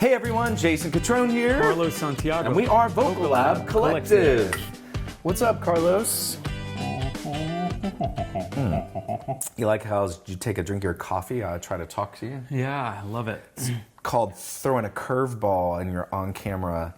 Hey everyone, Jason Catron here. Carlos Santiago. And we are Vocal Lab Collective. What's up, Carlos? You like how as you take a drink of your coffee, I try to talk to you? Yeah, I love it. It's called throwing a curveball and your on-camera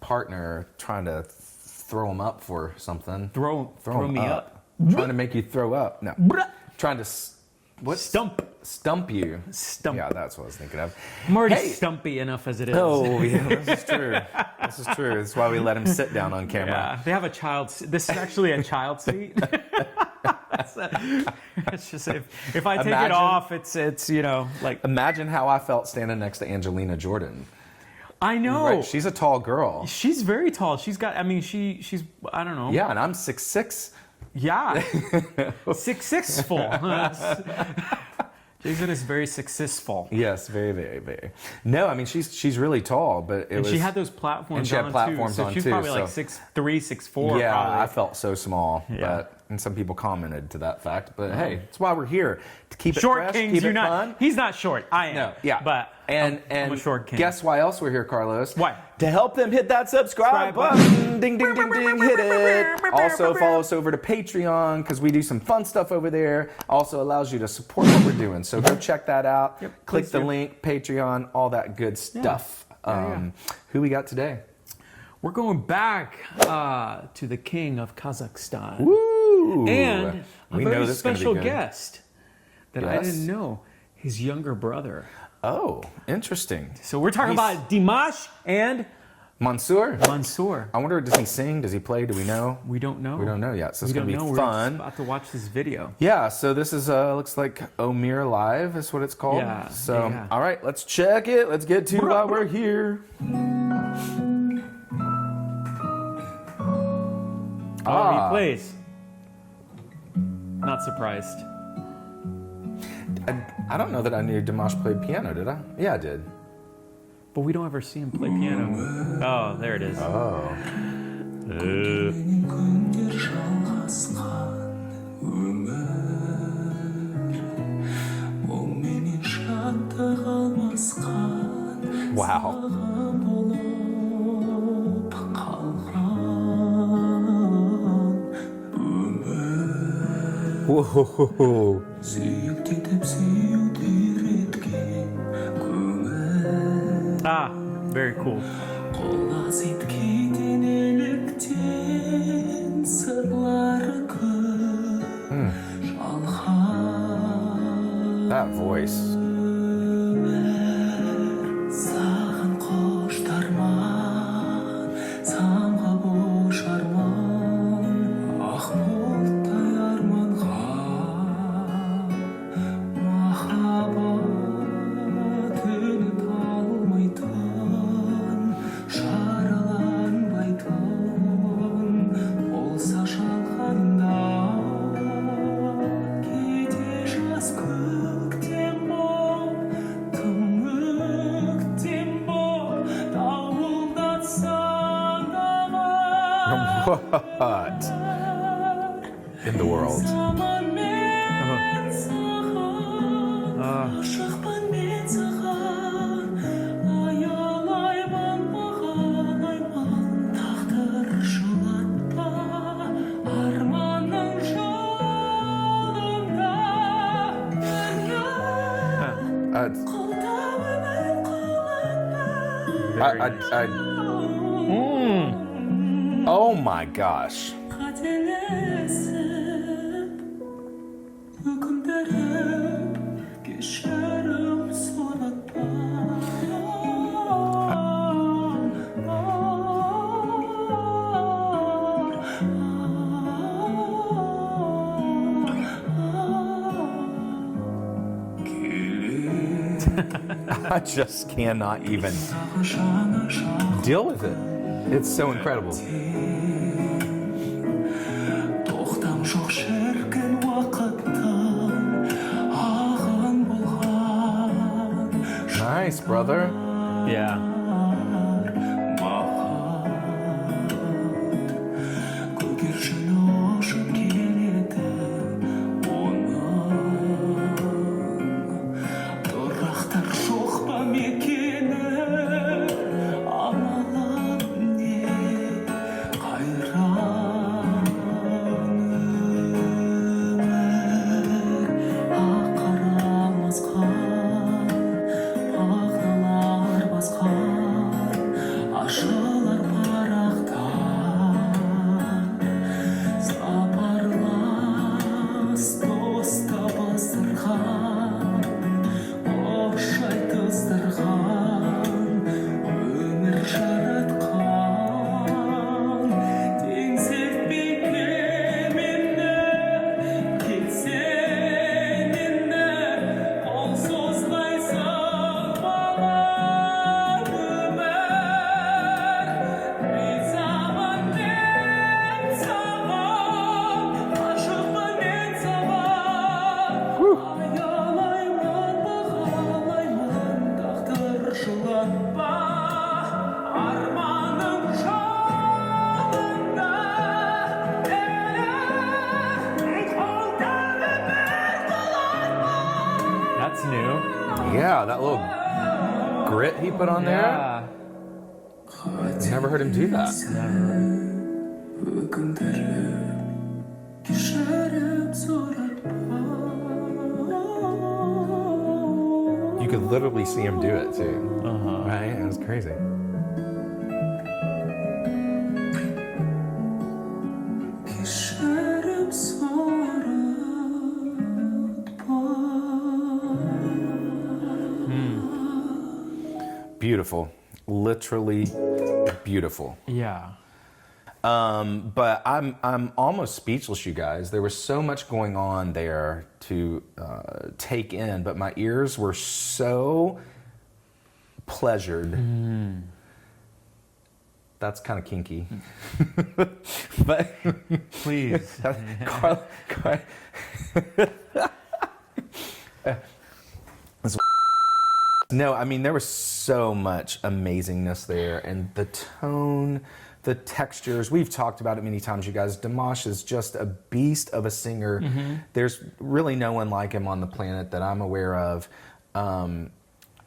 partner trying to throw them up for something. Throw me up. Trying to make you throw up. No. Trying to stump you. Stump. Yeah, that's what I was thinking of. I'm already stumpy enough as it is. Oh, yeah, this is true. This is true. That's why we let him sit down on camera. Yeah, they have a child seat. This is actually a child seat. It's just if I take it off, it's you know, like. Imagine how I felt standing next to Angelina Jordan. I know. Right, she's a tall girl. She's very tall. She's got. I mean, she's. I don't know. Yeah, and I'm 6'6". Yeah, 6'6" full. Jason is very successful. Yes, very, very, very. No, I mean she's really tall, but she had those platforms. And she had platforms too, so on she's too. probably like 6'3", 6'4". Yeah, probably. I felt so small. Yeah. And some people commented to that fact. But hey, that's why we're here to keep it short fresh, kings, keep you're it not. fun. He's not short. I am. No, yeah, but I'm a short king. Guess why else we're here, Carlos? Why? To help them hit that subscribe button. Ding, ding, ding, ding, hit it. Also, follow us over to Patreon because we do some fun stuff over there. Also allows you to support what we're doing. So go check that out. Yep, click the link, Patreon, all that good stuff. Who we got today? We're going back to the king of Kazakhstan. Woo! And a We know very this is gonna be special good. guest that I didn't know. His younger brother. Oh, interesting. So we're talking about Dimash and Mansur? Mansur. I wonder, does he sing? Does he play? Do we know? We don't know. We don't know yet, so We it's going to don't be know. fun. We're about to watch this video. Yeah, so this is, looks like Omir Live is what it's called. Yeah. So, yeah. all right, let's check it. Let's get to why we're here. Oh, he plays. Not surprised. I don't know that I knew Dimash played piano, did I? Yeah, I did. But we don't ever see him play piano. Oh, there it is. Oh. Wow. Whoa. Ah, very cool. That voice. What in the world? Oh my gosh. I just cannot even deal with it. It's so incredible. Nice, brother. Yeah. That's new. Yeah, that little grit he put on there. Yeah. Never heard him do that. You could literally see him do it too. Right? It was crazy. Beautiful. Literally beautiful. Yeah. But I'm almost speechless, you guys. There was so much going on there to take in, but my ears were so pleasured. That's kind of kinky. But Please. No, I mean, there was so much amazingness there, and the tone, the textures. We've talked about it many times, you guys. Dimash is just a beast of a singer. There's really no one like him on the planet that I'm aware of. I'm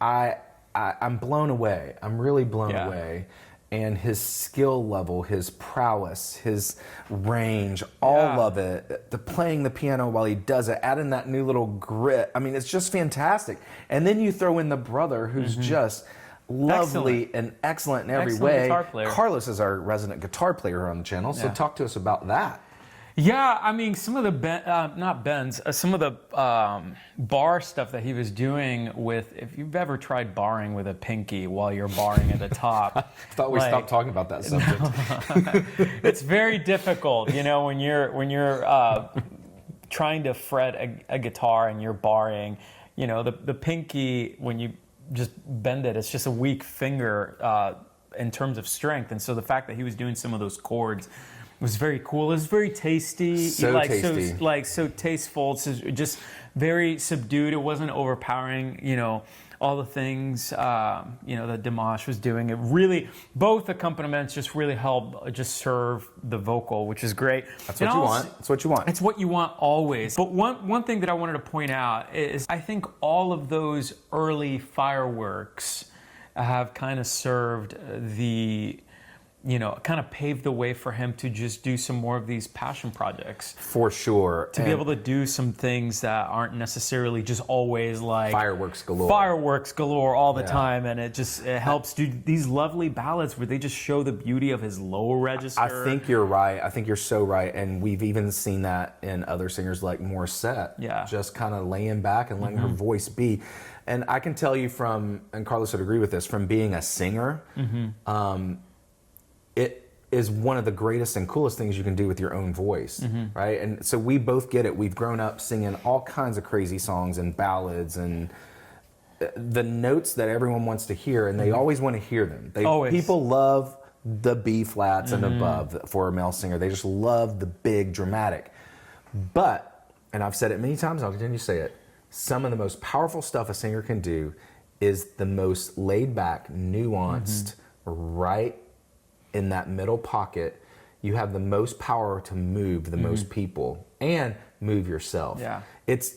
blown away. I'm really blown away. And his skill level, his prowess, his range, all of it, playing the piano while he does it, adding that new little grit. I mean, it's just fantastic. And then you throw in the brother who's just lovely and excellent in every way. Guitar player. Carlos is our resident guitar player on the channel, so talk to us about that. Yeah, I mean, some of the some of the bar stuff that he was doing with, if you've ever tried barring with a pinky while you're barring at the top. I thought we stopped talking about that subject. It's very difficult, you know, when you're trying to fret a guitar and you're barring, you know, the pinky, when you just bend it, it's just a weak finger in terms of strength. And so the fact that he was doing some of those chords was very cool. It was very tasty. So tasty. So tasteful. It's just very subdued. It wasn't overpowering, you know, all the things, you know, that Dimash was doing. It really, both accompaniments just really helped just serve the vocal, which is great. That's what you want. That's what you want. It's what you want always. But one thing that I wanted to point out is I think all of those early fireworks have kind of served the, you know, kind of paved the way for him to just do some more of these passion projects. For sure. To be able to do some things that aren't necessarily just always like fireworks galore. Fireworks galore all the time. And it helps do these lovely ballads where they just show the beauty of his lower register. I think you're right. I think you're so right. And we've even seen that in other singers like Morissette. Yeah. Just kind of laying back and letting her voice be. And I can tell you from, and Carlos would agree with this, from being a singer, it is one of the greatest and coolest things you can do with your own voice, right? And so we both get it. We've grown up singing all kinds of crazy songs and ballads and the notes that everyone wants to hear, and they always want to hear them. People love the B flats and above for a male singer. They just love the big dramatic. But, and I've said it many times, I'll continue to say it, some of the most powerful stuff a singer can do is the most laid back, nuanced, right in that middle pocket. You have the most power to move the most people and move yourself. Yeah.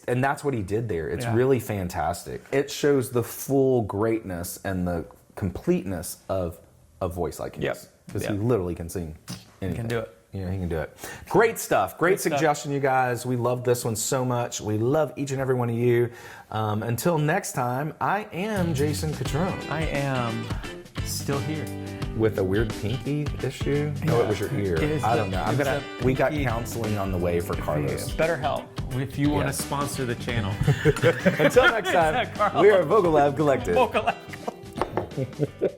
And that's what he did there. It's really fantastic. It shows the full greatness and the completeness of a voice like his. Because he literally can sing anything. He can do it. Yeah, he can do it. Great stuff. Great suggestion, you guys. We love this one so much. We love each and every one of you. Until next time, I am Jason Catron. I am still here. With a weird pinky issue? No, it was your ear. I don't know. We got counseling on the way for Carlos. BetterHelp if you want to sponsor the channel. Until next time, we are Vocal Lab Collective. Vocal Lab Collective.